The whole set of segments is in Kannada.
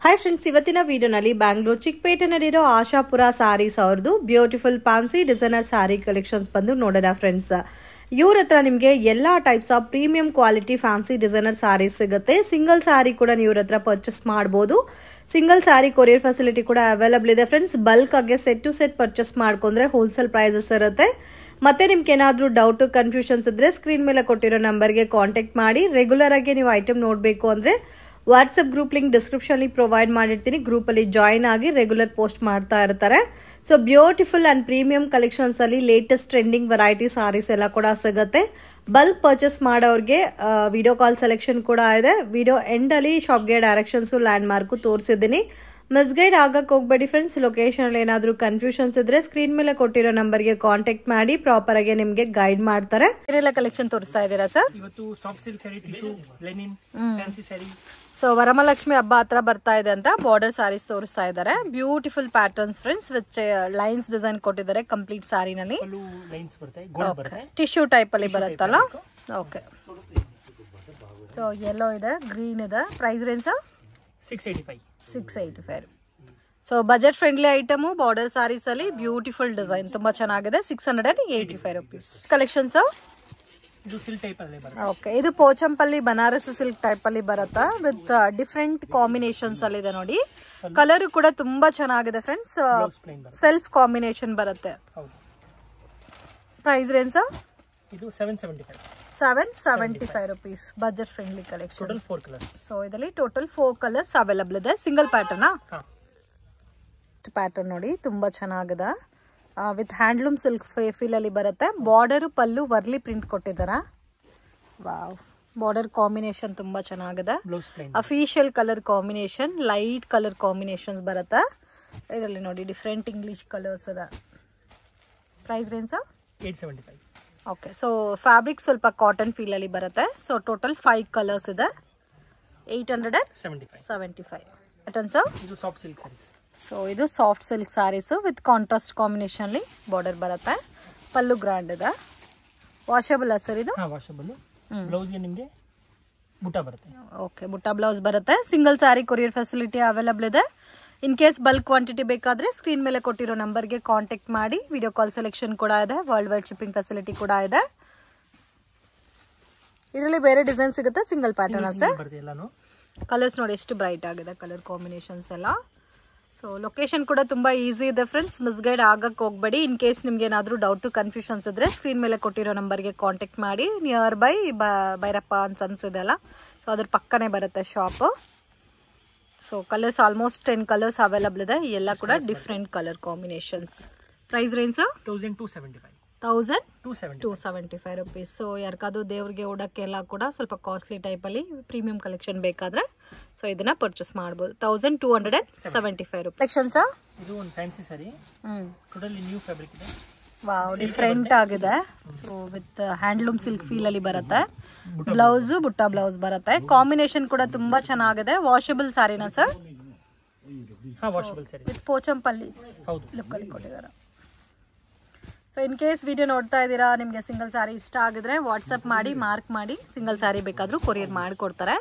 ಹಾಯ್ ಫ್ರೆಂಡ್ಸ್, ಇವತ್ತಿನ ವಿಡಿಯೋನಲ್ಲಿ ಬ್ಯಾಂಗ್ಳೂರ್ ಚಿಕ್ಕಪೇಟೆನಲ್ಲಿರೋ ಆಶಾಪುರ ಸಾರೀಸ್ ಅವ್ರದ್ದು beautiful fancy designer sari collections ಬಂದು ನೋಡೋಣ ಫ್ರೆಂಡ್ಸ್. ಇವ್ರ ಹತ್ರ ನಿಮಗೆ ಎಲ್ಲ types of premium quality fancy designer sarees ಸಿಗುತ್ತೆ. ಸಿಂಗಲ್ ಸಾರಿ ಕೂಡ ನೀವು ಇವ್ರ ಹತ್ರ ಪರ್ಚೇಸ್ ಮಾಡ್ಬೋದು. ಸಿಂಗಲ್ ಸಾರಿ ಕೊರಿಯರ್ ಫೆಸಿಲಿಟಿ ಕೂಡ ಅವೈಲಬಲ್ ಇದೆ ಫ್ರೆಂಡ್ಸ್. ಬಲ್ಕ್ ಆಗಿ ಸೆಟ್ ಟು ಸೆಟ್ ಪರ್ಚೇಸ್ ಮಾಡ್ಕೊಂಡ್ರೆ ಹೋಲ್ಸೇಲ್ ಪ್ರೈಸಸ್ ಇರುತ್ತೆ. ಮತ್ತೆ ನಿಮ್ಗೆ ಏನಾದರೂ ಡೌಟ್ ಕನ್ಫ್ಯೂಷನ್ಸ್ ಇದ್ರೆ ಸ್ಕ್ರೀನ್ ಮೇಲೆ ಕೊಟ್ಟಿರೋ ನಂಬರ್ಗೆ ಕಾಂಟ್ಯಾಕ್ಟ್ ಮಾಡಿ. ರೆಗ್ಯುಲರ್ ಆಗಿ ನೀವು ಐಟಮ್ ನೋಡಬೇಕು ಅಂದರೆ WhatsApp group link description provide ಮಾಡಿರ್ತೀನಿ. ಗ್ರೂಪಲ್ಲಿ ಜಾಯಿನ್ ಆಗಿ ರೆಗ್ಯುಲರ್ ಪೋಸ್ಟ್ ಮಾಡ್ತಾ ಇರ್ತಾರೆ. So beautiful and premium collections ಅಲ್ಲಿ ಲೇಟೆಸ್ಟ್ ಟ್ರೆಂಡಿಂಗ್ ವೆರೈಟಿ ಸಾರೀಸ್ ಎಲ್ಲ ಕೂಡ ಸಿಗುತ್ತೆ. ಬಲ್ಕ್ ಪರ್ಚೇಸ್ ಮಾಡೋರಿಗೆ ವಿಡಿಯೋ ಕಾಲ್ ಸೆಲೆಕ್ಷನ್ ಕೂಡ ಇದೆ. ವಿಡಿಯೋ ಎಂಡಲ್ಲಿ ಶಾಪ್ಗೆ ಡೈರೆಕ್ಷನ್ಸು ಲ್ಯಾಂಡ್ ಮಾರ್ಕು ತೋರಿಸಿದ್ದೀನಿ. ಮಿಸ್ಗೈಡ್ ಆಗಕ್ಕೆ ಹೋಗಬೇಡಿ ಫ್ರೆಂಡ್ಸ್. ಲೊಕೇಶನ್ ಏನಾದರೂ ಕನ್ಫ್ಯೂಷನ್ಸ್ ಇದ್ರೆ ಸ್ಕ್ರೀನ್ ಮೇಲೆ ಕೊಟ್ಟಿರೋ ನಂಬರ್ಗೆ ಕಾಂಟ್ಯಾಕ್ಟ್ ಮಾಡಿ. ಪ್ರಾಪರ್ ಆಗಿ ನಿಮಗೆ ಗೈಡ್ ಮಾಡ್ತಾರೆ. ಏನೆಲ್ಲ ಕಲೆಕ್ಷನ್ ತೋರಿಸ್ತಾ ಇದ್ದೀರಾ ಸರ್? ಇವತ್ತು soft silk sari, tissue, linen, fancy sari. So Varamahalakshmi ಹಬ್ಬ ಹತ್ರ ಬರ್ತಾ ಇದೆ ಅಂತ ಬಾರ್ಡರ್ ಸಾರೀಸ್ ತೋರಿಸ್ತಾ ಇದ್ದಾರೆ. Beautiful patterns friends with lines design ಕೊಟ್ಟಿದ್ದಾರೆ ಕಂಪ್ಲೀಟ್ ಸಾರಿನಲ್ಲಿ. ಟಿಶ್ಯೂ ಟೈಪ್ ಅಲ್ಲಿ ಬರುತ್ತಲ್ಲ. ಓಕೆ, ಸೊ ಯೆಲ್ಲೋ ಇದೆ, ಗ್ರೀನ್ ಇದೆ. Price range 685. So budget friendly item. Border sarees ಅಲ್ಲಿ ಬ್ಯೂಟಿಫುಲ್ ಡಿಸೈನ್ ತುಂಬಾ ಚೆನ್ನಾಗಿದೆ. 685 ರುಪೀಸ್. ಕಲೆಕ್ಷನ್ಸ್ ಓಕೆ, ಇದು ಪೋಚಂಪಲ್ಲಿ ಬನಾರಸ್ ಸಿಲ್ಕ್ ಟೈಪ್ ಅಲ್ಲಿ ಬರುತ್ತಾ ವಿತ್ ಡಿಫ್ರೆಂಟ್ ಕಾಂಬಿನೇಷನ್ಸ್ ಅಲ್ಲಿ ಇದೆ ನೋಡಿ. ಕಲರ್ ಕೂಡ ತುಂಬಾ ಚೆನ್ನಾಗಿದೆ ಫ್ರೆಂಡ್ಸ್. ಸೆಲ್ಫ್ ಕಾಂಬಿನೇಷನ್ ಬರುತ್ತೆ. Price range 775 rupees. Budget friendly collection. So ಇದರಲ್ಲಿ ಟೋಟಲ್ 4 ಕಲರ್ಸ್ ಅವೈಲಬಲ್ ಇದೆ. ಸಿಂಗಲ್ ಪ್ಯಾಟರ್ನ್ ನೋಡಿ, ತುಂಬಾ ಚೆನ್ನಾಗಿದೆ. ವಿತ್ ಹ್ಯಾಂಡ್ಲೂಮ್ ಸಿಲ್ಕ್ ಫೀಲ್ ಅಲ್ಲಿ ಬರುತ್ತೆ. ಬಾರ್ಡರ್ ಪಲ್ಲು ವರ್ಲಿ ಪ್ರಿಂಟ್ ಕೊಟ್ಟಿದ್ದಾರೆ. ವಾವ್, ಬಾರ್ಡರ್ ಕಾಂಬಿನೇಷನ್ ತುಂಬಾ ಚೆನ್ನಾಗಿದೆ. Official colour combination, light colour combinations ಬರುತ್ತೆ ಇದರಲ್ಲಿ ನೋಡಿ. ಡಿಫ್ರೆಂಟ್ ಇಂಗ್ಲಿಷ್ ಕಲರ್ಸ್ ಇದೆ. Price range 875. Okay, so fabric ಸ್ವಲ್ಪ ಕಾಟನ್ ಫೀಲ್ ಅಲ್ಲಿ ಬರುತ್ತೆ. ಸೊ ಟೋಟಲ್ 5 ಕಲರ್ಸ್ ಇದೆ. 875. ಇದು ಸಾಫ್ಟ್ ಸಿಲ್ಕ್ ಸ್ಯಾರೀಸ್. ಸೊ ಇದು soft silk sarees with contrast combination ಅಲ್ಲಿ ಬಾರ್ಡರ್ ಬರುತ್ತೆ. ಪಲ್ಲು ಗ್ರ್ಯಾಂಡ್ ಇದೆ. ವಾಷಬಲ್ ಸರ್ ಇದು? ವಾಷಬಲ್. ಬ್ಲೌಸ್ ಗೆ ನಿಮಗೆ ಬುಟ್ಟ ಬರುತ್ತೆ. ಓಕೆ, ಬುಟ್ಟ ಬ್ಲೌಸ್ ಬರುತ್ತೆ. Single sari courier facility available ಇದೆ. ಇನ್ ಕೇಸ್ ಬಲ್ಕ್ ಕ್ವಾಂಟಿಟಿ ಬೇಕಾದ್ರೆ ಸ್ಕ್ರೀನ್ ಮೇಲೆ ಕೊಟ್ಟಿರೋ ನಂಬರ್ಗೆ ಕಾಂಟ್ಯಾಕ್ಟ್ ಮಾಡಿ. ವಿಡಿಯೋ ಕಾಲ್ ಸೆಲೆಕ್ಷನ್ ಕೂಡ ಇದೆ. ವರ್ಲ್ಡ್ ವೈಡ್ ಶಿಪ್ಪಿಂಗ್ ಫೆಸಿಲಿಟಿ ಕೂಡ ಇದೆ. ಇದರಲ್ಲಿ ಬೇರೆ ಡಿಸೈನ್ ಸಿಗುತ್ತೆ. Single pattern sir. ಕಲರ್ಸ್ ನೋಡಿ ಎಷ್ಟು ಬ್ರೈಟ್ ಆಗಿದೆ, ಕಲರ್ ಕಾಂಬಿನೇಷನ್ಸ್ ಎಲ್ಲ. ಸೊ ಲೊಕೇಶನ್ ಕೂಡ ತುಂಬಾ ಈಸಿ ಇದೆ ಫ್ರೆಂಡ್ಸ್. ಮಿಸ್ಗೈಡ್ ಆಗಕ್ಕೆ ಹೋಗಬೇಡಿ. ಇನ್ ಕೇಸ್ ನಿಮ್ಗೆ ಏನಾದರೂ ಡೌಟ್ ಕನ್ಫ್ಯೂಷನ್ಸ್ ಇದ್ರೆ ಸ್ಕ್ರೀನ್ ಮೇಲೆ ಕೊಟ್ಟಿರೋ ನಂಬರ್ಗೆ ಕಾಂಟ್ಯಾಕ್ಟ್ ಮಾಡಿ. ನಿಯರ್ ಬೈ ಭೈರಪ್ಪ ಅಂತ ಅನ್ಸಿದೆ ಅಲ್ಲ, ಸೊ ಅದ್ರ ಪಕ್ಕನೇ ಬರುತ್ತೆ shop. So colours almost 10 colours available ಇದೆ. ಎಲ್ಲ ಕೂಡ different colour combinations. Price range 1275 rupees. So ಯಾರಿಗಾದ್ರೂ ದೇವ್ರಿಗೆ ಉಡಕ್ಕೆಲ್ಲ ಕೂಡ ಸ್ವಲ್ಪ ಕಾಸ್ಟ್ಲಿ ಟೈಪ್ ಅಲ್ಲಿ ಪ್ರೀಮಿಯಂ ಕಲೆಕ್ಷನ್ ಬೇಕಾದ್ರೆ ಸೊ ಇದನ್ನ ಪರ್ಚೇಸ್ ಮಾಡಬಹುದು. 1275 ರುಪೀಸ್. ಕಲೆಕ್ಷನ್ಸ್ ಇದು ಒಂದು fancy sari. Totally new fabric ಇದೆ. ವಾವ್, ಡಿಫ್ರೆಂಟ್ ಆಗಿದೆ. So with handloom silk feel ಅಲ್ಲಿ ಬರುತ್ತೆ. ಬ್ಲೌಸ್ ಬುಟ್ಟ ಬ್ಲೌಸ್ ಬರುತ್ತೆ. ಕಾಂಬಿನೇಷನ್ ಕೂಡ ತುಂಬಾ ಚೆನ್ನಾಗಿದೆ. ವಾಷಬಲ್ ಸಾರಿನಾ sir? Washable sari with Pochampally look ಅಲ್ಲಿ ಕೊಟ್ಟಿದ್ದಾರೆ. ಸೊ ಇನ್ ಕೇಸ್ ವಿಡಿಯೋ ನೋಡ್ತಾ ಇದ್ದೀರಾ, ನಿಮಗೆ ಸಿಂಗಲ್ ಸಾರಿ ಇಷ್ಟ ಆಗಿದ್ರೆ ವಾಟ್ಸಪ್ ಮಾಡಿ, ಮಾರ್ಕ್ ಮಾಡಿ. ಸಿಂಗಲ್ ಸಾರಿ ಬೇಕಾದ್ರೂ ಕೊರಿಯರ್ ಮಾಡಿಕೊಡ್ತಾರೆ.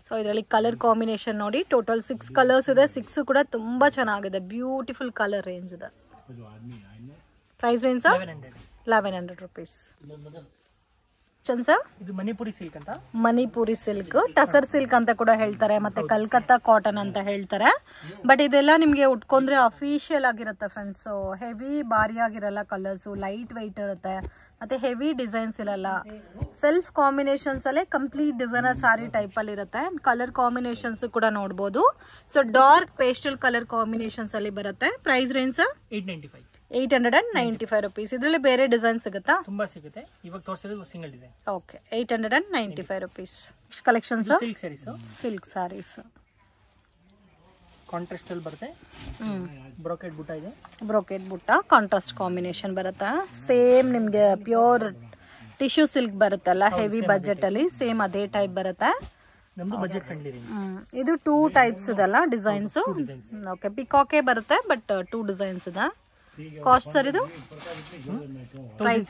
ಸೊ ಇದರಲ್ಲಿ ಕಲರ್ ಕಾಂಬಿನೇಷನ್ ನೋಡಿ. ಟೋಟಲ್ 6 ಕಲರ್ಸ್ ಇದೆ. 6 ಕೂಡ ತುಂಬಾ ಚೆನ್ನಾಗಿದೆ. ಬ್ಯೂಟಿಫುಲ್ ಕಲರ್ ರೇಂಜ್ ಇದೆ. Price range 1100 rupees. ಇದು ಮಣಿಪುರಿ ಸಿಲ್ಕ್ ಅಂತ. ಮಣಿಪುರಿ ಸಿಲ್ಕ್, ಟಸರ್ ಸಿಲ್ಕ್ ಅಂತ ಕೂಡ ಹೇಳ್ತಾರೆ, ಮತ್ತೆ ಕಲ್ಕತ್ತಾ ಕಾಟನ್ ಅಂತ ಹೇಳ್ತಾರೆ. ಬಟ್ ಇದೆಲ್ಲ ನಿಮ್ಗೆ ಉಟ್ಕೊಂಡ್ರೆ ಅಫಿಷಿಯಲ್ ಆಗಿರುತ್ತೆ ಫ್ರೆಂಡ್ಸ್. ಸೊ ಹೆವಿ ಭಾರಿ ಆಗಿರಲ್ಲ. ಕಲರ್ಸ್ ಲೈಟ್ ವೈಟ್ ಇರುತ್ತೆ, ಮತ್ತೆ ಹೆವಿ ಡಿಸೈನ್ಸ್ ಇರಲ್ಲ. ಸೆಲ್ಫ್ ಕಾಂಬಿನೇಷನ್ಸ್ ಅಲ್ಲೇ ಕಂಪ್ಲೀಟ್ ಡಿಸೈನರ್ ಸಾರಿ ಟೈಪ್ ಅಲ್ಲಿ ಇರುತ್ತೆ. ಕಲರ್ ಕಾಂಬಿನೇಷನ್ಸ್ ಕೂಡ ನೋಡಬಹುದು. So dark pastel colour combinations ಅಲ್ಲಿ ಬರುತ್ತೆ. Price range 895 rupees. ಇದರಲ್ಲಿ ಬೇರೆ ಡಿಸೈನ್ ಸಿಗುತ್ತಾ? ತುಂಬಾ ಸಿಗುತ್ತೆ. ಇವಾಗ ತೋರಿಸಿರೋದು single design. Okay, 895 rupees. Collections silk saris contrast ಅಲ್ಲಿ ಬರುತ್ತೆ. ಬ್ರೋಕೆಟ್ ಬುಟ್ಟ ಇದೆ. ಬ್ರೋಕೆಟ್ ಬುಟ್ಟ ಕಾಂಟ್ರಾಸ್ಟ್ ಕಾಂಬಿನೇಷನ್ ಬರುತ್ತೆ. ಸೇಮ್ ನಿಮ್ಗೆ ಪ್ಯೂರ್ ಟಿಶ್ಯೂ ಸಿಲ್ಕ್ ಬರುತ್ತಲ್ಲ, ಹೆವಿ ಬಜೆಟ್ ಅಲ್ಲಿ ಸೇಮ್ ಅದೇ ಟೈಪ್ ಬರುತ್ತೆ. ನಮ್ದು ಬಜೆಟ್ ಫ್ರೆಂಡ್ಲಿ ರೇಂಜ್. ಇದು 2 ಟೈಪ್ಸ್ ಇದಲ್ಲ ಡಿಸೈನ್ಸ್. ಓಕೆ, ಪಿಕಾಕೆ ಬರುತ್ತೆ ಬಟ್ 2 ಡಿಸೈನ್ಸ್ ಇದೆ. ಕಾಸ್ಟ್ ಸರ್ ಇದು? Price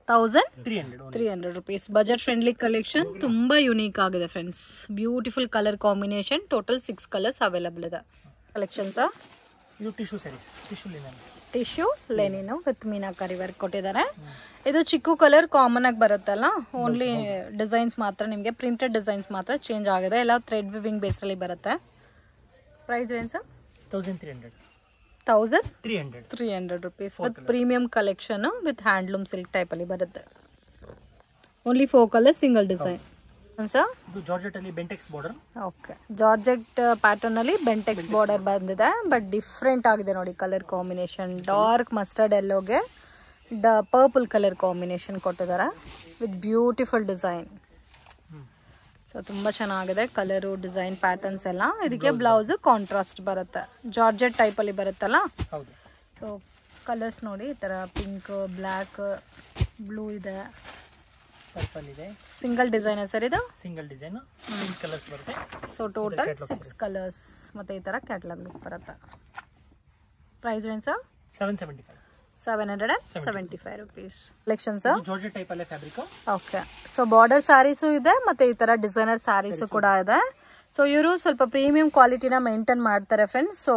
1300 rupees. Budget friendly collection. Tumba unique agide friends. Beautiful color combination. Total 6 colors available ಇದೆ. Collections are ಇದು tissue sarees, tissue linen with meenakari work ಕೊಟ್ಟಿದ್ದಾರೆ. ಇದು ಚಿಕ್ಕು ಕಲರ್ ಕಾಮನ್ ಆಗಿ ಬರುತ್ತಲ್ಲ, ಓನ್ಲಿ ಡಿಸೈನ್ಸ್ ಮಾತ್ರ ನಿಮಗೆ ಪ್ರಿಂಟೆಡ್ ಡಿಸೈನ್ಸ್ ಮಾತ್ರ ಚೇಂಜ್ ಆಗಿದೆ. ಎಲ್ಲ ಥ್ರೆಡ್ ವಿವಿಂಗ್ ಬೇಸ್ ಅಲ್ಲಿ ಬರುತ್ತೆ. Price range 1300 rupees with premium collection with handloom silk type ಅಲ್ಲಿ ಬರುತ್ತೆ. Only 4 colors, single design. ಇದು ಜಾರ್ಜೆಟ್ ಅಲ್ಲಿ Bentex border. Okay, georgette pattern ಅಲ್ಲಿ ಬೆಂಟೆಕ್ಸ್ ಬಾರ್ಡರ್ ಬಂದಿದೆ, ಬಟ್ ಡಿಫ್ರೆಂಟ್ ಆಗಿದೆ ನೋಡಿ ಕಲರ್ ಕಾಂಬಿನೇಷನ್. ಡಾರ್ಕ್ ಮಸ್ಟರ್ಡ್ ಎಲ್ಲೋಗೆ ಪರ್ಪಲ್ ಕಲರ್ ಕಾಂಬಿನೇಷನ್ ಕೊಟ್ಟಿದ್ದಾರೆ ವಿತ್ ಬ್ಯೂಟಿಫುಲ್ ಡಿಸೈನ್. ಸೊ ತುಂಬ ಚೆನ್ನಾಗಿದೆ ಕಲರು, ಡಿಸೈನ್, ಪ್ಯಾಟರ್ನ್ಸ್ ಎಲ್ಲ. ಇದಕ್ಕೆ ಬ್ಲೌಸ್ ಕಾಂಟ್ರಾಸ್ಟ್ ಬರುತ್ತೆ, ಜಾರ್ಜೆಟ್ ಟೈಪ್ ಅಲ್ಲಿ ಬರುತ್ತಲ್ಲ. ಸೊ ಕಲರ್ಸ್ ನೋಡಿ, ಈ ತರ ಪಿಂಕ್, ಬ್ಲ್ಯಾಕ್, ಬ್ಲೂ ಇದೆ, ಪರ್ಪಲ್ ಇದೆ. ಸಿಂಗಲ್ ಡಿಸೈನ್ ಸರ್ ಇದು? ಸಿಂಗಲ್ ಡಿಸೈನ್, 6 ಕಲರ್ಸ್ ಬರುತ್ತೆ. ಸೊ ಟೋಟಲ್ 6 ಕಲರ್ಸ್ ಮತ್ತೆ ಈ ತರ ಕ್ಯಾಟಲಾಗ್ ಲುಕ್ ಬರುತ್ತೆ. Price range 775 rupees. Collections georgette type ಅಲ್ಲೇ fabric. Okay, so border saris ಇದೆ ಮತ್ತೆ ಈ ತರ ಡಿಸೈನರ್ ಸ್ಯಾರೀಸು ಕೂಡ ಇದೆ. ಸೊ ಇವರು ಸ್ವಲ್ಪ ಪ್ರೀಮಿಯಂ ಕ್ವಾಲಿಟಿನ ಮೇಂಟೈನ್ ಮಾಡ್ತಾರೆ ಫ್ರೆಂಡ್ಸ್. ಸೊ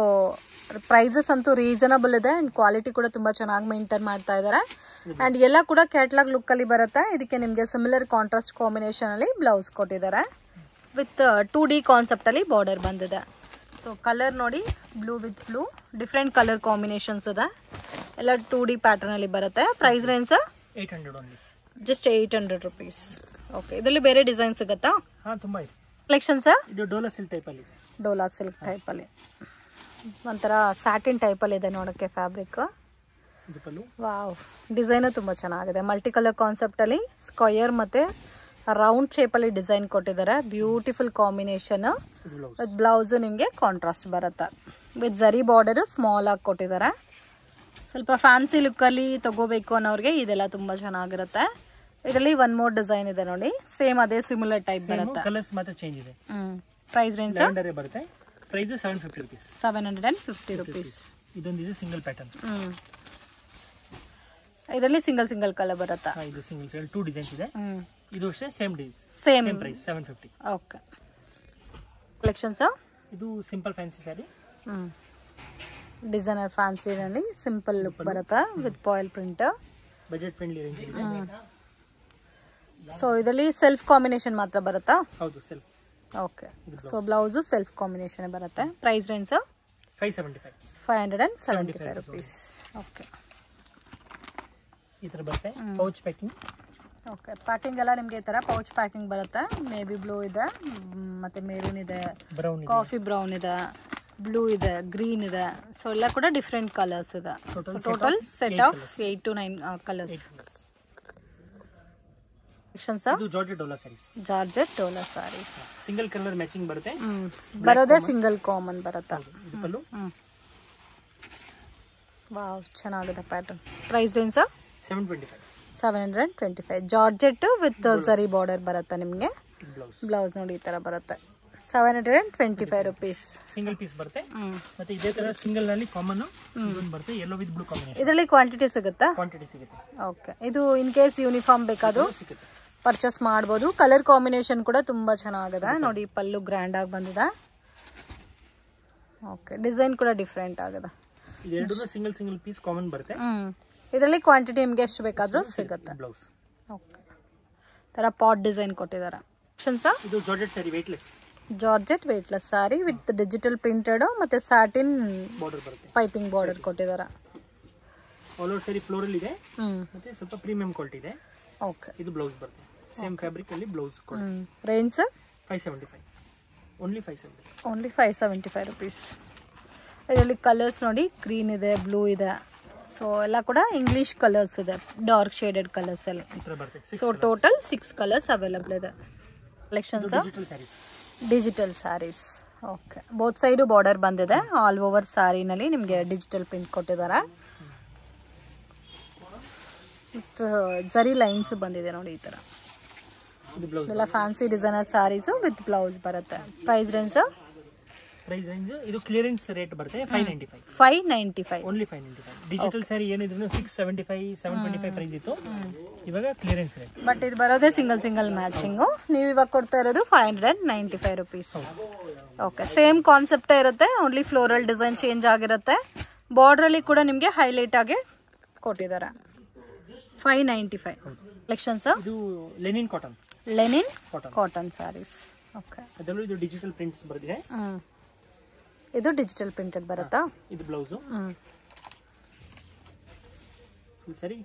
ಪ್ರೈಸಸ್ ಅಂತೂ ರೀಸನಬಲ್ ಇದೆ ಅಂಡ್ ಕ್ವಾಲಿಟಿ ಕೂಡ ತುಂಬಾ ಚೆನ್ನಾಗಿ ಮೇಂಟೈನ್ ಮಾಡ್ತಾ ಇದ್ದಾರೆ. ಅಂಡ್ ಎಲ್ಲ ಕೂಡ ಕ್ಯಾಟಲಾಗ್ ಲುಕ್ ಅಲ್ಲಿ ಬರುತ್ತೆ. ಇದಕ್ಕೆ ನಿಮಗೆ ಸಿಮಿಲರ್ ಕಾಂಟ್ರಾಸ್ಟ್ ಕಾಂಬಿನೇಷನ್ ಅಲ್ಲಿ ಬ್ಲೌಸ್ ಕೊಟ್ಟಿದ್ದಾರೆ ವಿತ್ 2D ಕಾನ್ಸೆಪ್ಟ್ ಅಲ್ಲಿ ಬಾರ್ಡರ್ ಬಂದಿದೆ. ಸೊ ಕಲರ್ ನೋಡಿ, blue with blue, different colour combinations ಇದೆ. ಎಲ್ಲ 2D ಪ್ಯಾಟರ್ನ್ ಅಲ್ಲಿ ಬರುತ್ತೆ. Price range 800 only, just 800 rupees. Okay, ಇದರಲ್ಲಿ ಬೇರೆ ಡಿಸೈನ್ ಸಿಗುತ್ತಾ? ಹಾ, ತುಂಬಾ ಇದೆ. ಕಲೆಕ್ಷನ್ಸ್ ಇದು ಡೋಲಾ ಸಿಲ್ಕ್ ಟೈಪ್ ಅಲ್ಲಿ. ಡೋಲಾ ಸಿಲ್ಕ್ ಟೈಪ್ ಅಲ್ಲಿ ಒಂಥರ ಸ್ಯಾಟಿನ್ ಟೈಪ್ ಅಲ್ಲಿ ಇದೆ ನೋಡಕ್ಕೆ ಫ್ಯಾಬ್ರಿಕ್. ವಾವ್, ಡಿಸೈನು ತುಂಬಾ ಚೆನ್ನಾಗಿದೆ. ಮಲ್ಟಿ ಕಲರ್ ಕಾನ್ಸೆಪ್ಟ್ ಅಲ್ಲಿ ಸ್ಕ್ವಯರ್ ಮತ್ತೆ ರೌಂಡ್ ಶೇಪ್ ಅಲ್ಲಿ ಡಿಸೈನ್ ಕೊಟ್ಟಿದ್ದಾರೆ. ಬ್ಯೂಟಿಫುಲ್ ಕಾಂಬಿನೇಷನ್ ವಿತ್ ಬ್ಲೌಸ್ ನಿಮಗೆ ಕಾಂಟ್ರಾಸ್ಟ್ ಬರುತ್ತೆ. ವಿತ್ ಜರಿ ಬಾರ್ಡರ್ ಸ್ಮಾಲ್ ಆಗಿ ಕೊಟ್ಟಿದ್ದಾರೆ. ಸ್ವಲ್ಪ ಫ್ಯಾನ್ಸಿ ಲುಕ್ ಅಲ್ಲಿ ತಗೋಬೇಕು ಅನ್ನೋರಿಗೆ ಇದೆಲ್ಲ ತುಂಬಾ ಚೆನ್ನಾಗಿರುತ್ತೆ. ಇದರಲ್ಲಿ 1 more ಡಿಸೈನ್ ಇದೆ ನೋಡಿ, ಸೇಮ್ ಅದೇ ಸಿಮಿಲರ್ ಟೈಪ್ ಬರುತ್ತೆ. ಕಲರ್ಸ್ ಮಾತ್ರ ಚೇಂಜ್ ಇದೆ. ಪ್ರೈಸ್ ರೇಂಜ್ ಬರುತ್ತೆ. Price 750 rupees. 750 rupees. ಇದೊಂದು ಇದೆ ಸಿಂಗಲ್ ಪ್ಯಾಟರ್ನ್. ಇದರಲ್ಲಿ ಸಿಂಗಲ್ ಕಲರ್ ಬರುತ್ತೆ. ಇದು ಸಿಂಗಲ್ 2 ಡಿಸೈನ್ಸ್ ಇದೆ. ಇದು ಅಷ್ಟೇ ಸೇಮ್ ಪ್ರೈಸ್ 750. ಓಕೆ, ಕಲೆಕ್ಷನ್ಸ್ ಇದು simple fancy sari. Designer fancy ನಲ್ಲಿ ಸಿಂಪಲ್ ಲುಕ್ ಬರುತ್ತೆ with foil print. Budget friendly range ಇದೆ. ಸೊ ಇದರಲ್ಲಿ ಸೆಲ್ಫ್ ಕಾಂಬಿನೇಷನ್ ಮಾತ್ರ ಬರುತ್ತಾ? ಹೌದು, self. Okay, so blouse self combination ಬರುತ್ತೆ. Price range 575 rupees. ಓಕೆ, ಈ ತರ ಬರುತ್ತೆ. Pouch packing. ಓಕೆ, ಪ್ಯಾಕಿಂಗ್ ಎಲ್ಲ ನಿಮಗೆ ಈ ತರ ಪೌಚ್ ಪ್ಯಾಕಿಂಗ್ ಬರುತ್ತೆ. ನೇವಿ ಬ್ಲೂ ಇದೆ, ಮತ್ತೆ ಮೆರೂನ್ ಇದೆ, ಕಾಫಿ ಬ್ರೌನ್ ಇದೆ, ಬ್ಲೂ ಇದೆ, ಗ್ರೀನ್ ಇದೆ. ಸೊ ಎಲ್ಲ ಕೂಡ ಡಿಫ್ರೆಂಟ್ ಕಲರ್ಸ್ ಇದೆ. Total set of 8 to 9 colours. Georgette Dola sarees. Georgette Dola sarees single colour matching ಬರುತ್ತೆ. ಬರೋದೇ ಸಿಂಗಲ್ ಕಾಮನ್ ಬರುತ್ತೆ. ಪಲ್ಲು. ವಾವ್, ಚೆನ್ನಾಗಿದೆ pattern. Price range 725. Georgette with zari border ಬರುತ್ತೆ ನಿಮಗೆ. ಬ್ಲೌಸ್ ನೋಡಿ ಈ ತರ ಬರುತ್ತೆ. 725 rupees. ಸಿಂಗಲ್ ಪೀಸ್ ಬರುತ್ತೆ. ಮತ್ತೆ ಇದೇ ತರ ಸಿಂಗಲ್ ನಲ್ಲಿ ಕಾಮನ್ ಇದೊಂದು ಬರುತ್ತೆ, ಯೆಲ್ಲೋ ವಿತ್ ಬ್ಲೂ ಕಾಂಬಿನೇಷನ್. ಇದರಲ್ಲಿ ಕ್ವಾಂಟಿಟಿ ಸಿಗುತ್ತಾ? ಕ್ವಾಂಟಿಟಿ ಸಿಗುತ್ತೆ. ಓಕೆ, ಇದು ಇನ್ ಕೇಸ್ ಯೂನಿಫಾರ್ಮ್ ಬೇಕಾದ್ರೂ ಪರ್ಚೇಸ್ ಮಾಡಬಹುದು. ಕಲರ್ ಕಾಂಬಿನೇಷನ್ ಕೂಡ ತುಂಬಾ ಚೆನ್ನಾಗಿದೆ ನೋಡಿ. ಪಲ್ಲು ಗ್ರ್ಯಾಂಡ್ ಆಗಿ ಬಂದಿದೆ. ಓಕೆ, ಡಿಸೈನ್ ಕೂಡ ಡಿಫ್ರೆಂಟ್ ಆಗಿದೆ. ಇದೆರಡು ಸಿಂಗಲ್ ಪೀಸ್ ಕಾಮನ್ ಬರುತ್ತೆ. ಇದರಲ್ಲಿ ಕ್ವಾಂಟಿಟಿ ನಿಮಗೆ ಎಷ್ಟು ಬೇಕಾದ್ರೂ ಸಿಗುತ್ತೆ. ಬ್ಲೌಸ್. ಓಕೆ, ತರ ಪಾಟ್ ಡಿಸೈನ್ ಕೊಟ್ಟಿದ್ದಾರೆ. ಇದು georgette sari, weightless. Georgette weightless sari with digital printed ಮತ್ತೆ ಸ್ಯಾಟಿನ್ ಬಾರ್ಡರ್ ಬರುತ್ತೆ. ಪೈಪಿಂಗ್ ಬಾರ್ಡರ್ ಕೊಟ್ಟಿದ್ದಾರೆ. ಆಲ್ ಓವರ್ ಸ್ಯಾರಿ ಫ್ಲೋರಲ್ ಇದೆ ಮತ್ತೆ ಸ್ವಲ್ಪ ಪ್ರೀಮಿಯಂ ಕ್ವಾಲಿಟಿ ಇದೆ. ಓಕೆ, ಇದು ಬ್ಲೌಸ್ ಬರುತ್ತೆ. ಸೇಮ್ ಫ್ಯಾಬ್ರಿಕ್ ಅಲ್ಲಿ ಬ್ಲೌಸ್ ಕೊಡಿ. ರೇಂಜ್ 575. Only 575 rupees. ಇದರಲ್ಲಿ ಕಲರ್ಸ್ ನೋಡಿ, ಗ್ರೀನ್ ಇದೆ, ಬ್ಲೂ ಇದೆ. ಸೊ ಎಲ್ಲ ಕೂಡ ಇಂಗ್ಲಿಷ್ ಕಲರ್ಸ್ ಇದೆ, ಡಾರ್ಕ್ ಶೇಡೆಡ್ ಕಲರ್ಸ್ ಅಲ್ಲಿ. ಸೊ ಟೋಟಲ್ 6 ಕಲರ್ಸ್ ಅವೈಲಬಲ್ ಇದೆ. Collections digital sarees. Okay, both side border ಬಂದಿದೆ. ಆಲ್ ಓವರ್ ಸ್ಯಾರಿನಲ್ಲಿ ನಿಮಗೆ ಡಿಜಿಟಲ್ ಪ್ರಿಂಟ್ ಕೊಟ್ಟಿದ್ದಾರೆ. ಜರಿ ಲೈನ್ಸ್ ಬಂದಿದೆ ನೋಡಿ ಈ ತರ. ಎಲ್ಲ fancy designer sarees with blouse ಬರುತ್ತೆ. ಪ್ರೈಸ್ ರೇಂಜ್ ಪ್ರೈಸ್ ರೇಂಜ್ ಇದು ಕ್ಲಿಯರೆನ್ಸ್ ರೇಟ್ ಬರುತ್ತೆ 595. 595 ಓನ್ಲಿ 595. ಡಿಜಿಟಲ್ ಸ್ಯಾರಿ ಏನಿದ್ರು 675 725 ಪ್ರೈಸ್ ಇತ್ತು, ಇವಾಗ ಕ್ಲಿಯರೆನ್ಸ್ ರೇಟ್. ಬಟ್ ಇದು ಬರೋದೇ ಸಿಂಗಲ್ ಮ್ಯಾಚಿಂಗು. ನೀವು ಇವಾಗ ಕೊಡ್ತಾ ಇರೋದು 595 ರುಪೀಸ್. ಓಕೆ, ಸೇಮ್ ಕಾನ್ಸೆಪ್ಟೇ ಇರುತ್ತೆ, ಓನ್ಲಿ ಫ್ಲೋರಲ್ ಡಿಸೈನ್ ಚೇಂಜ್ ಆಗಿರುತ್ತೆ. ಬಾರ್ಡ್ರಲ್ಲಿ ಕೂಡ ನಿಮಗೆ ಹೈಲೈಟ್ ಆಗಿ ಕೊಟ್ಟಿದ್ದಾರೆ. 595 ಕಲೆಕ್ಷನ್ಸ್. ಇದು linen cotton cotton sarees. Okay, ಅದರಲ್ಲೂ ಇದು ಡಿಜಿಟಲ್ ಪ್ರಿಂಟ್ಸ್ ಬರುತ್ತೆ. ಇದು ಡಿಜಿಟಲ್ ಪ್ರಿಂಟೆಡ್ ಬರುತ್ತಾ? ಇದು ಬ್ಲೌಸ್. ಸರಿ,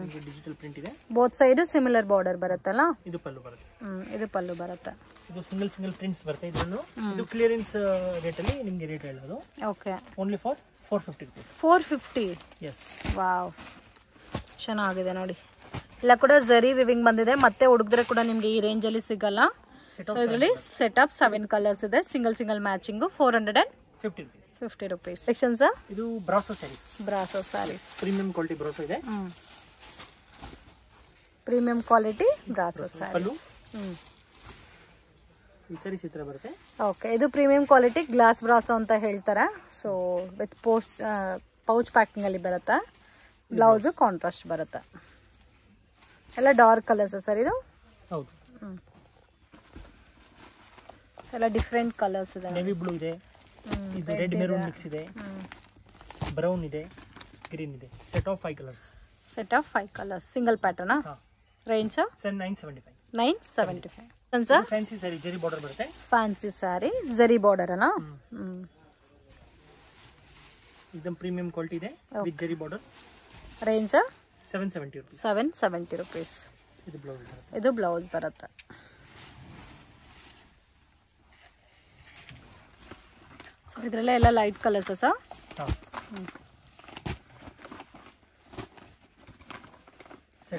ಇದು ಡಿಜಿಟಲ್ ಪ್ರಿಂಟ್ ಇದೆ. ಬೋತ್ ಸೈಡ್ ಸಿಮಿಲರ್ ಬಾರ್ಡರ್ ಬರುತ್ತಲ್ಲ? ಇದು ಪಲ್ಲು ಬರುತ್ತೆ. ಇದು ಪಲ್ಲು ಬರುತ್ತೆ. ಇದು ಸಿಂಗಲ್ ಪ್ರಿಂಟ್ಸ್ ಬರುತ್ತೆ. ಇದನ್ನು ಇದು ಕ್ಲಿಯರೆನ್ಸ್ ರೇಟ್ ಅಲ್ಲಿ ನಿಮಗೆ ರೇಟ್ ಹೇಳೋದು. Okay, only for 450 rupees. 450. Yes, wow, ಚೆನ್ನಾಗಿದೆ ನೋಡಿ. ಇಲ್ಲ ಕೂಡ ಝರಿ ವಿವಿಂಗ್ ಬಂದಿದೆ. ಮತ್ತೆ ಹುಡುಗಿದ್ರೆ ಕೂಡ ನಿಮಗೆ ಈ ರೇಂಜ್ ಅಲ್ಲಿ ಸಿಗಲ್ಲ. ಇದರಲ್ಲಿ ಸೆಟ್ ಆಫ್ 7 ಕಲರ್ಸ್ ಇದೆ. Single matching 450 rupees. ಸೆಕ್ಷನ್ಸ್. ಇದು brasso saris. Premium quality brasso ಇದೆ. Premium quality brasso saris. ಸರಿ ಚಿತ್ರ ಬರುತ್ತೆ. ಓಕೆ, ಇದು ಪ್ರೀಮಿಯಂ ಕ್ವಾಲಿಟಿ ಗ್ಲಾಸ್ ಬ್ರಾಸೋ ಅಂತ ಹೇಳ್ತಾರೆ. ಸೊ ವಿತ್ ಪೌಚ್ ಪ್ಯಾಕಿಂಗ್ ಅಲ್ಲಿ ಬರುತ್ತೆ. ಬ್ಲೌಸ್ ಕಾಂಟ್ರಾಸ್ಟ್ ಬರುತ್ತೆ. ಎಲ್ಲ ಡಾರ್ಕ್ ಕಲರ್ಸ್ ಸರ್ ಇದು? ಹೌದು. ಎಲ್ಲ ಡಿಫರೆಂಟ್ ಕಲರ್ಸ್ ಇದೆ. ನೇವಿ ಬ್ಲೂ ಇದೆ, ಇದು ರೆಡ್ ಮೆರೂನ್ ಮಿಕ್ಸ್ ಇದೆ, ಬ್ರೌನ್ ಇದೆ, ಗ್ರೀನ್ ಇದೆ. Set of 5 colours. Single pattern. Range 975. Fancy sari ಜರಿ ಬಾರ್ಡರ್ ಬರುತ್ತೆ. ಫ್ಯಾನ್ಸಿ ಸ್ಯಾರಿ ಜರಿ ಬಾರ್ಡರ್ ಅಲ್ಲ? ಇದಂ ಪ್ರೀಮಿಯಂ ಕ್ವಾಲಿಟಿ ಇದೆ with zari border. Range 770 rupees. ಇದು ಬ್ಲೌಸ್ ಬರುತ್ತೆ. ಸೊ ಇದರಲ್ಲೇ ಎಲ್ಲ light colours sir.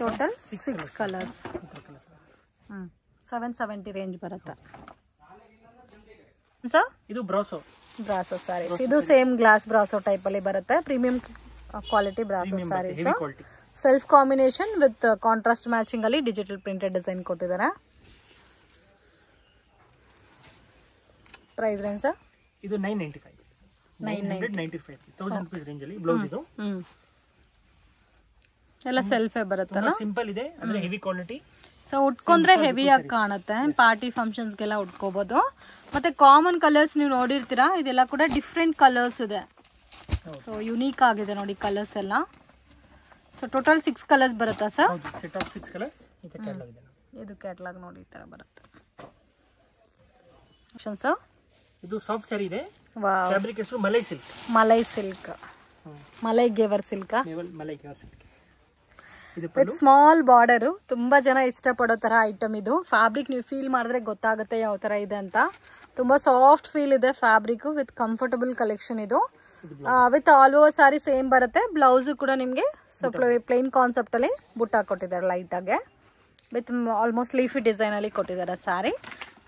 Total 6 colours. 770 range ಬರುತ್ತೆ ಸರ್. ಇದು ಬ್ರಾಸೋ ಸ್ಯಾರೀಸ್. ಇದು ಸೇಮ್ ಗ್ಲಾಸ್ ಬ್ರಾಸೋ ಟೈಪ್ ಅಲ್ಲಿ ಬರುತ್ತೆ. Premium quality brasso sarees. Self combination with contrast matching ಅಲ್ಲಿ ಡಿಜಿಟಲ್ ಪ್ರಿಂಟೆಡ್ ಡಿಸೈನ್ ಕೊಟ್ಟಿದ್ದಾರೆ. Price range sir? ಇದು 995 1000 rupees ರೇಂಜ್ ಅಲ್ಲಿ ಬ್ಲೌಸ್. ಇದು ಎಲ್ಲ ಸೆಲ್ಫೇ ಬರುತ್ತಲ್ಲ? ಸಿಂಪಲ್ ಇದೆ, ಅಂದ್ರೆ ಹೆವಿ ಕ್ವಾಲಿಟಿ. ಸೊ ಉಟ್ಕೊಂಡ್ರೆ ಹೆವಿ ಆಗಿ ಕಾಣುತ್ತೆ. ಪಾರ್ಟಿ ಫಂಕ್ಷನ್ಸ್ಗೆಲ್ಲ ಉಟ್ಕೋಬಹುದು. ಮತ್ತೆ ಕಾಮನ್ ಕಲರ್ಸ್ ನೀವು ನೋಡಿರ್ತೀರಾ, ಇದೆಲ್ಲ ಕೂಡ ಡಿಫ್ರೆಂಟ್ ಕಲರ್ಸ್ ಇದೆ. ಸೊ ಯುನೀಕ್ ಆಗಿದೆ ನೋಡಿ ಕಲರ್ಸ್ ಎಲ್ಲ. ಸೊ ಟೋಟಲ್ 6 ಕಲರ್ಸ್ ಬರುತ್ತಾ ಸರ್? Set of 6 colours. ಇದು ಕ್ಯಾಟಲಾಗ್ ನೋಡಿ ಈ ತರ ಬರುತ್ತೆ. ಸರ್ ಇದು ಸಾಫ್ಟ್ ಸ್ಯಾರಿ ಇದೆ. ವಾವ್, ಫ್ಯಾಬ್ರಿಕ್ ಹೆಸರು ಮಲೈ ಸಿಲ್ಕ್. ಮಲೈ ಗೇವರ್ ಸಿಲ್ಕ್. ಇದು ವಿತ್ ಸ್ಮಾಲ್ ಬಾರ್ಡರ್. ತುಂಬಾ ಜನ ಇಷ್ಟಪಡೋ ತರ ಐಟಮ್ ಇದು. ಫ್ಯಾಬ್ರಿಕ್ ನೀವು ಫೀಲ್ ಮಾಡಿದ್ರೆ ಗೊತ್ತಾಗುತ್ತೆ ಯಾವ ತರ ಇದೆ ಅಂತ. ತುಂಬಾ ಸಾಫ್ಟ್ ಫೀಲ್ ಇದೆ ಫ್ಯಾಬ್ರಿಕ್ ವಿತ್ ಕಂಫರ್ಟಬಲ್ ಕಲೆಕ್ಷನ್ ಇದು. With all over sorry same ಬರುತ್ತೆ. ಬ್ಲೌಸ್ ಕೂಡ ನಿಮಗೆ ಸ್ವಲ್ಪ ಪ್ಲೇನ್ ಕಾನ್ಸೆಪ್ಟ್ ಅಲ್ಲಿ ಬುಟ್ಟ ಕೊಟ್ಟಿದ್ದಾರೆ ಲೈಟ್ ಆಗಿ. ವಿತ್ ಆಲ್ಮೋಸ್ಟ್ ಲೀಫಿ ಡಿಸೈನ್ ಅಲ್ಲಿ ಕೊಟ್ಟಿದ್ದಾರೆ ಸಾರಿ.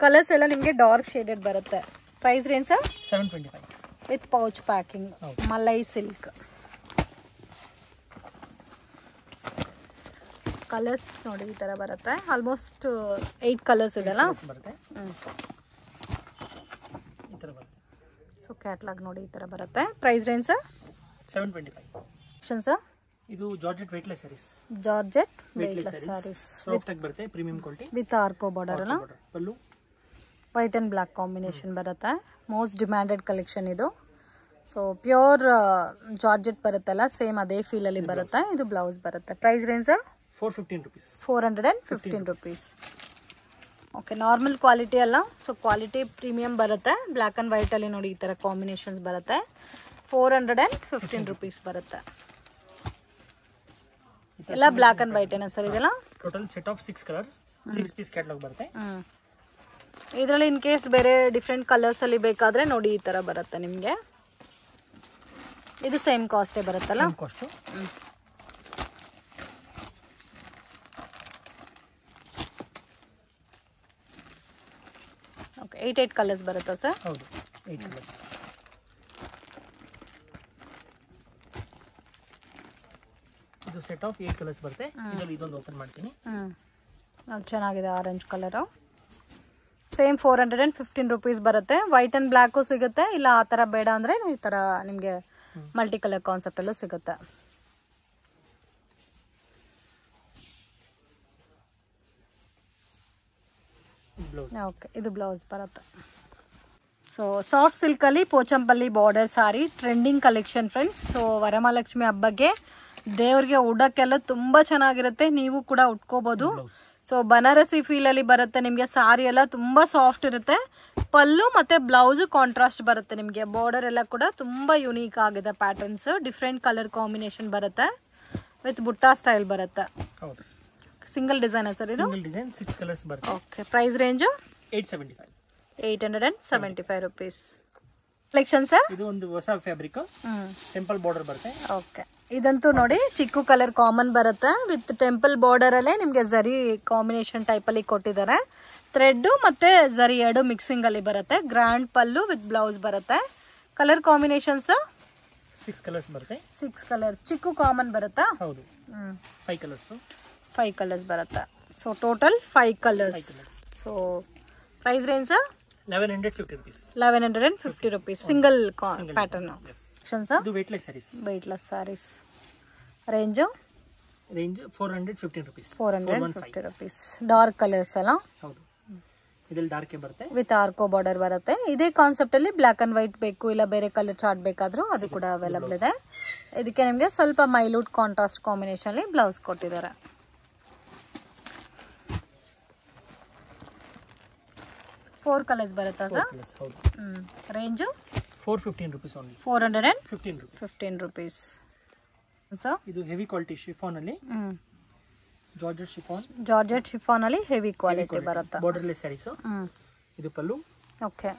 ಕಲರ್ಸ್ ಎಲ್ಲ ನಿಮಗೆ ಡಾರ್ಕ್ ಶೇಡೆಡ್ ಬರುತ್ತೆ. Price range sir? 725 with pouch packing. Malai silk. Colours ನೋಡಿ ಈ ತರ ಬರುತ್ತೆ. ಆಲ್ಮೋಸ್ಟ್ 8 ಕಲರ್ಸ್ ಇದೆಲ್ಲ. ಸೊ ಕ್ಯಾಟಲಾಗ್ ನೋಡಿ ಈ ತರ ಬರುತ್ತೆ. Price range sir? 725 ಸರ್. ಇದು ಜಾರ್ಜೆಟ್ ವೇಟ್ಲೆಸ್ ಸ್ಯಾರೀಸ್. ವಿತ್ ಬರುತ್ತೆ ಪ್ರೀಮಿಯಂ ಕ್ವಾಲಿಟಿ ವಿತ್ ಆರ್ಕೋ ಬಾರ್ಡರ್ ಅಲ್ಲ? Pallu white and black combination ಬರುತ್ತೆ. ಮೋಸ್ಟ್ ಡಿಮ್ಯಾಂಡೆಡ್ ಕಲೆಕ್ಷನ್ ಇದು. ಸೊ ಪ್ಯೂರ್ ಜಾರ್ಜೆಟ್ ಬರುತ್ತಲ್ಲ, ಸೇಮ್ ಅದೇ ಫೀಲ್ ಅಲ್ಲಿ ಬರುತ್ತೆ. ಇದು ಬ್ಲೌಸ್ ಬರುತ್ತೆ. Price range sir? 415 rupees. Okay, normal quality ಅಲ್ಲ. ಸೊ ಕ್ವಾಲಿಟಿ ಪ್ರೀಮಿಯಂ ಬರುತ್ತೆ. ಬ್ಲ್ಯಾಕ್ ಅಂಡ್ ವೈಟ್ ಅಲ್ಲಿ ನೋಡಿ ಈ ತರ ಕಾಂಬಿನೇಷನ್ಸ್ ಬರುತ್ತೆ. 415 rupees ಬರುತ್ತೆ. ಎಲ್ಲ ಬ್ಲ್ಯಾಕ್ ಅಂಡ್ ವೈಟ್ ಏನ ಸರ್ ಇದೆಲ್ಲ? Total set of 6 colours, 6 piece catalogue ಬರುತ್ತೆ. ಇದರಲ್ಲಿ ಇನ್ ಕೇಸ್ ಬೇರೆ ಡಿಫ್ರೆಂಟ್ ಕಲರ್ಸ್ ಅಲ್ಲಿ ಬೇಕಾದ್ರೆ ನೋಡಿ ಈ ತರ ಬರುತ್ತೆ ನಿಮಗೆ. ಇದು ಸೇಮ್ ಕಾಸ್ಟೇ ಬರುತ್ತಲ್ಲ? ಕಾಸ್ಟ್. ಓಕೆ, 8 ಕಲರ್ಸ್ ಬರುತ್ತಾ ಸರ್? ಹೌದು, 8 ಕಲರ್ಸ್. ಇದು ಸೆಟ್ ಆಫ್ 8 ಕಲರ್ಸ್ ಬರುತ್ತೆ. ಇದರಲ್ಲಿ ಇದೊಂದು ಓಪನ್ ಮಾಡ್ತೀನಿ. ಅದು ಚೆನ್ನಾಗಿದೆ, ಆರೆಂಜ್ ಕಲರ್. ಸೇಮ್ 415 ರುಪೀಸ್ ಬರುತ್ತೆ. ವೈಟ್ ಅಂಡ್ ಬ್ಲ್ಯಾಕು ಸಿಗುತ್ತೆ, ಇಲ್ಲ ಆ ಥರ ಬೇಡ ಅಂದರೆ ಈ ಥರ ನಿಮಗೆ ಮಲ್ಟಿ ಕಲರ್ ಕಾನ್ಸೆಪ್ಟಲ್ಲೂ ಸಿಗುತ್ತೆ. ಓಕೆ, ಇದು ಬ್ಲೌಸ್ ಬರುತ್ತೆ. ಸೊ ಸಾಫ್ಟ್ ಸಿಲ್ಕಲ್ಲಿ Pochampally border sari trending collection friends. So Varamahalakshmi ಹಬ್ಬಕ್ಕೆ ದೇವ್ರಿಗೆ ಉಡೋಕ್ಕೆಲ್ಲ ತುಂಬ ಚೆನ್ನಾಗಿರುತ್ತೆ, ನೀವು ಕೂಡ ಉಟ್ಕೋಬೋದು. ಸೊ ಬನಾರಸಿ ಫೀಲಲ್ಲಿ ಬರುತ್ತೆ ನಿಮಗೆ. ಸಾರಿ ಎಲ್ಲ ತುಂಬ ಸಾಫ್ಟ್ ಇರುತ್ತೆ. ಪಲ್ಲು ಮತ್ತು ಬ್ಲೌಸು ಕಾಂಟ್ರಾಸ್ಟ್ ಬರುತ್ತೆ ನಿಮಗೆ. ಬಾರ್ಡರ್ ಎಲ್ಲ ಕೂಡ ತುಂಬ ಯುನೀಕ್ ಆಗಿದೆ. ಪ್ಯಾಟರ್ನ್ಸ್ ಡಿಫ್ರೆಂಟ್ ಕಲರ್ ಕಾಂಬಿನೇಷನ್ ಬರುತ್ತೆ ವಿತ್ ಬುಟ್ಟ ಸ್ಟೈಲ್ ಬರುತ್ತೆ. ಸಿಂಗಲ್ ಡಿಸೈನ್ ಸರ್ ಇದು? ಸಿಂಗಲ್ ಡಿಸೈನ್ 6 ಕಲರ್ಸ್ ಬರುತ್ತೆ. Okay, price range 875 rupees. Collection sir ಇದು ಒಂದು ಹೊಸ ಫ್ಯಾಬ್ರಿಕ್, ಟೆಂಪಲ್ ಬಾರ್ಡರ್ ಬರುತ್ತೆ. ಓಕೆ, ಇದಂತೂ ನೋಡಿ ಚಿಕ್ಕು ಕಲರ್ ಕಾಮನ್ ಬರುತ್ತೆ ವಿತ್ ಟೆಂಪಲ್ ಬಾರ್ಡರ್ ಅಲ್ಲೇ ನಿಮಗೆ ಜರಿ ಕಾಂಬಿನೇಷನ್ ಟೈಪ್ ಅಲ್ಲಿ ಕೊಟ್ಟಿದ್ದಾರೆ. ಥ್ರೆಡ್ ಮತ್ತೆ ಜರಿ ಎರಡು ಮಿಕ್ಸಿಂಗ್ ಅಲ್ಲಿ ಬರುತ್ತೆ. ಗ್ರ್ಯಾಂಡ್ ಪಲ್ಲು ವಿತ್ ಬ್ಲೌಸ್ ಬರುತ್ತೆ. ಕಲರ್ ಕಾಂಬಿನೇಷನ್ಸ್ 6 ಕಲರ್ಸ್ ಬರುತ್ತೆ. 6 ಕಲರ್ ಚಿಕ್ಕು ಕಾಮನ್ ಬರುತ್ತಾ? ಹೌದು. 5 ಕಲರ್ಸ್. 5 ಕಲರ್ಸ್ ಬರುತ್ತೆ. So total 5 colours. So price range 1150 rupees. 1150 rupees. Single pattern. ಇದು weightless saris. Weightless saris. Range 415 rupees. 450 rupees. Dark colours ಅಲ್ಲ? ಹೌದು. ಇದರಲ್ಲಿ ಡಾರ್ಕ್ ಬರುತ್ತೆ ವಿತ್ ಆರ್ಕೋ ಬಾರ್ಡರ್ ಬರುತ್ತೆ. ಇದೇ ಕಾನ್ಸೆಪ್ಟ್ ಅಲ್ಲಿ ಬ್ಲಾಕ್ ಅಂಡ್ ವೈಟ್ ಬೇಕು, ಇಲ್ಲ ಬೇರೆ ಕಲರ್ ಚಾರ್ಟ್ ಬೇಕಾದ್ರೂ ಅದು ಕೂಡ ಅವೈಲಬಲ್ ಇದೆ. ಇದಕ್ಕೆ ನಿಮಗೆ ಸ್ವಲ್ಪ ಮೈಲ್ಯೂಟ್ ಕಾಂಟ್ರಾಸ್ಟ್ ಕಾಂಬಿನೇಷನ್ ಅಲ್ಲಿ ಬ್ಲೌಸ್ ಕೊಟ್ಟಿದ್ದಾರೆ. ಫೋರ್ ಕಲರ್ಸ್ ಬರುತ್ತಾ sir? Range 415 rupees only. 415 rupees. Sir ಇದು ಹೆವಿ ಕ್ವಾಲಿಟಿ ಶಿಫಾನ್ ಅಲ್ಲಿ, ಜಾರ್ಜೆಟ್ ಶಿಫಾನ್ ಅಲ್ಲಿ ಹೆವಿ ಕ್ವಾಲಿಟಿ ಬರುತ್ತೆ. ಬಾರ್ಡರ್ಲೆಸ್ ಸ್ಯಾರೀಸ್. ಇದು ಪಲ್ಲು. ಓಕೆ,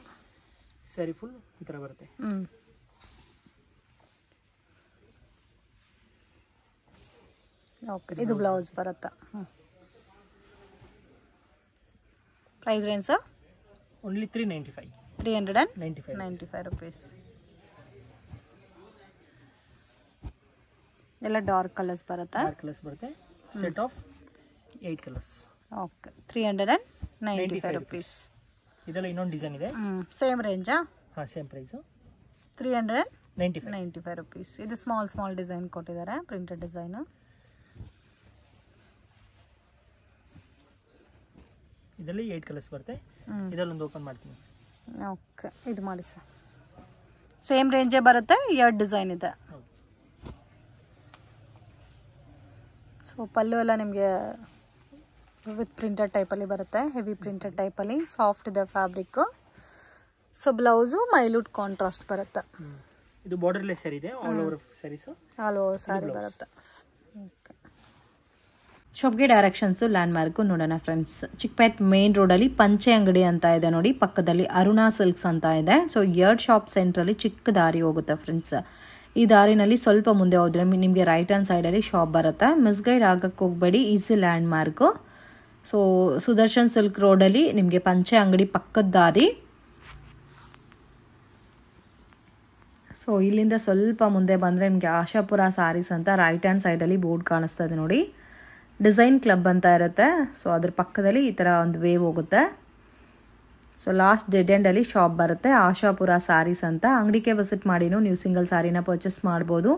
ಸ್ಯಾರಿ ಫುಲ್ ಈ ತರ ಬರುತ್ತೆ. ಓಕೆ, ಇದು ಬ್ಲೌಸ್ ಬರುತ್ತೆ. Price range sir? Only 395. 395 rupees. ಎಲ್ಲ ಡಾರ್ಕ್ ಕಲರ್ಸ್ ಬರುತ್ತೆ. Set of 8 colours. Okay, 395 rupees. ಇದೆಲ್ಲ ಇನ್ನೊಂದು ಡಿಸೈನ್ ಇದೆ. ಸೇಮ್ ರೇಂಜಾ? ಹಾ, ಸೇಮ್ ಪ್ರೈಸ್. 395 rupees. ಇದು ಸ್ಮಾಲ್ ಡಿಸೈನ್ ಕೊಟ್ಟಿದ್ದಾರೆ, ಪ್ರಿಂಟೆಡ್ ಡಿಸೈನ್. ಇದರಲ್ಲಿ 8 ಕಲರ್ಸ್ ಬರುತ್ತೆ. ಇದರಲ್ಲಿ ಒಂದು ಓಪನ್ ಮಾಡ್ತೀನಿ. ಓಕೆ, ಇದು ಮಾಡಿ ಸರ್. ಸೇಮ್ ರೇಂಜೇ ಬರುತ್ತೆ, 2 ಡಿಸೈನ್ ಇದೆ. ಸೊ ಪಲ್ಲು ಎಲ್ಲ ನಿಮಗೆ ವಿತ್ ಪ್ರಿಂಟೆಡ್ ಟೈಪಲ್ಲಿ ಬರುತ್ತೆ, ಹೆವಿ ಪ್ರಿಂಟೆಡ್ ಟೈಪಲ್ಲಿ. ಸಾಫ್ಟ್ ಇದೆ ಫ್ಯಾಬ್ರಿಕ್. ಸೊ ಬ್ಲೌಸು ಮೈಲ್ಯೂಟ್ ಕಾಂಟ್ರಾಸ್ಟ್ ಬರುತ್ತೆ. ಇದು ಬಾರ್ಡರ್ಲೆಸ್ ಸ್ಯಾರಿ ಇದೆ. All over saris, all over sari ಬರುತ್ತೆ. ಓಕೆ, ಶಾಪ್ಗೆ ಡೈರೆಕ್ಷನ್ಸು ಲ್ಯಾಂಡ್ ಮಾರ್ಕು ನೋಡೋಣ ಫ್ರೆಂಡ್ಸ್. ಚಿಕ್ಕಪೇಟ್ ಮೇನ್ ರೋಡಲ್ಲಿ ಪಂಚೆ ಅಂಗಡಿ ಅಂತ ಇದೆ ನೋಡಿ, ಪಕ್ಕದಲ್ಲಿ ಅರುಣಾ ಸಿಲ್ಕ್ಸ್ ಅಂತ ಇದೆ. ಸೊ 2 ಶಾಪ್ ಸೆಂಟ್ರಲ್ಲಿ ಚಿಕ್ಕ ದಾರಿ ಹೋಗುತ್ತೆ ಫ್ರೆಂಡ್ಸ್. ಈ ದಾರಿನಲ್ಲಿ ಸ್ವಲ್ಪ ಮುಂದೆ ಹೋದ್ರೆ ನಿಮಗೆ ರೈಟ್ ಹ್ಯಾಂಡ್ ಸೈಡಲ್ಲಿ ಶಾಪ್ ಬರುತ್ತೆ. ಮಿಸ್ಗೈಡ್ ಆಗಕ್ಕೆ ಹೋಗಬೇಡಿ, easy land mark. So Sudarshan silk ರೋಡಲ್ಲಿ ನಿಮಗೆ ಪಂಚೆ ಅಂಗಡಿ ಪಕ್ಕದ ದಾರಿ. ಸೊ ಇಲ್ಲಿಂದ ಸ್ವಲ್ಪ ಮುಂದೆ ಬಂದರೆ ನಿಮಗೆ ಆಶಾಪುರ ಸ್ಯಾರೀಸ್ ಅಂತ ರೈಟ್ ಹ್ಯಾಂಡ್ ಸೈಡಲ್ಲಿ ಬೋರ್ಡ್ ಕಾಣಿಸ್ತಾ ಇದೆ ನೋಡಿ. ಡಿಸೈನ್ ಕ್ಲಬ್ ಅಂತ ಇರುತ್ತೆ. ಸೊ ಅದ್ರ ಪಕ್ಕದಲ್ಲಿ ಈ ಥರ ಒಂದು ವೇವ್ ಹೋಗುತ್ತೆ. ಸೊ ಲಾಸ್ಟ್ ಡೆಡ್ ಎಂಡಲ್ಲಿ ಶಾಪ್ ಬರುತ್ತೆ, ಆಶಾಪುರ ಸ್ಯಾರೀಸ್ ಅಂತ. ಅಂಗಡಿಗೆ ವಿಸಿಟ್ ಮಾಡಿನೂ ನೀವು ಸಿಂಗಲ್ ಸ್ಯಾರಿನ ಪರ್ಚೇಸ್ ಮಾಡ್ಬೋದು.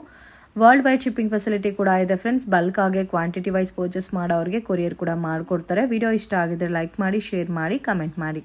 ವರ್ಲ್ಡ್ ವೈಡ್ ಶಿಪ್ಪಿಂಗ್ ಫೆಸಿಲಿಟಿ ಕೂಡ ಇದೆ ಫ್ರೆಂಡ್ಸ್. ಬಲ್ಕ್ ಆಗಿ ಕ್ವಾಂಟಿಟಿ ವೈಸ್ ಪರ್ಚೇಸ್ ಮಾಡೋರಿಗೆ ಕೊರಿಯರ್ ಕೂಡ ಮಾಡಿಕೊಡ್ತಾರೆ. ವಿಡಿಯೋ ಇಷ್ಟ ಆಗಿದ್ರೆ ಲೈಕ್ ಮಾಡಿ, ಶೇರ್ ಮಾಡಿ, ಕಮೆಂಟ್ ಮಾಡಿ.